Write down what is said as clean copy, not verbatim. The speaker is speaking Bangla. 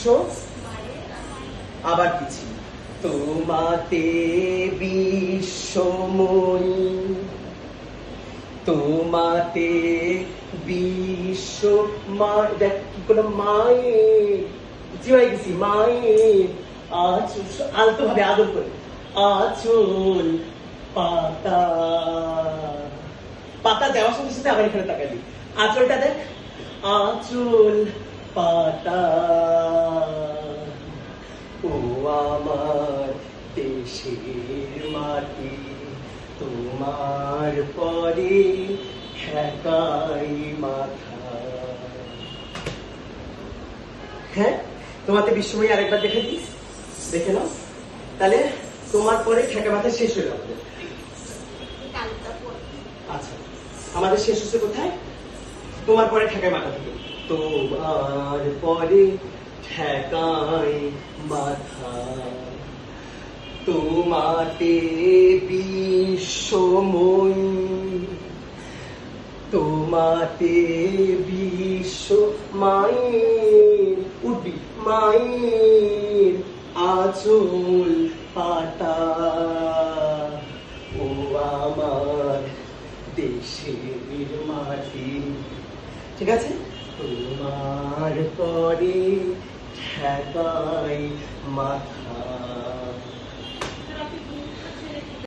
বিশ্ব আবার কিছু তোমাতে বিশ্বময়ী তোমাতে বিশ্ব মা দেখ কি কোনো মায়ের জিওয়াই গেছি মায়ের আচল আলতো ভাবে আদর করে আচল পাতা পাতা দেওয়ার সাথে সাথে আবার এখানে তাকালি আঁচলটা দেখ আঁচল পাতা ও আমার দেশের মাটি তোমার পরে ঠেকাই মাথা। হ্যাঁ তোমাতে বিশ্বময়ী আরেকবার দেখে দিস দেখে নাও তাহলে তোমার পরে ঠেকা মাথা শেষ হয়ে যাবে। আচ্ছা আমাদের শেষ হচ্ছে কোথায় তোমার পরে ঠেকায় মাথা থেকে তোমার পরে ঠেকাই মাথা তোমাতে বিশ্বময়ী তোমাতে বিশ্ব মায়ের উঠবি মায়ের আঁচল পাতা ও আমার দেশের মাটি। ঠিক আছে তোমার পরে ঠেকাই মাথা।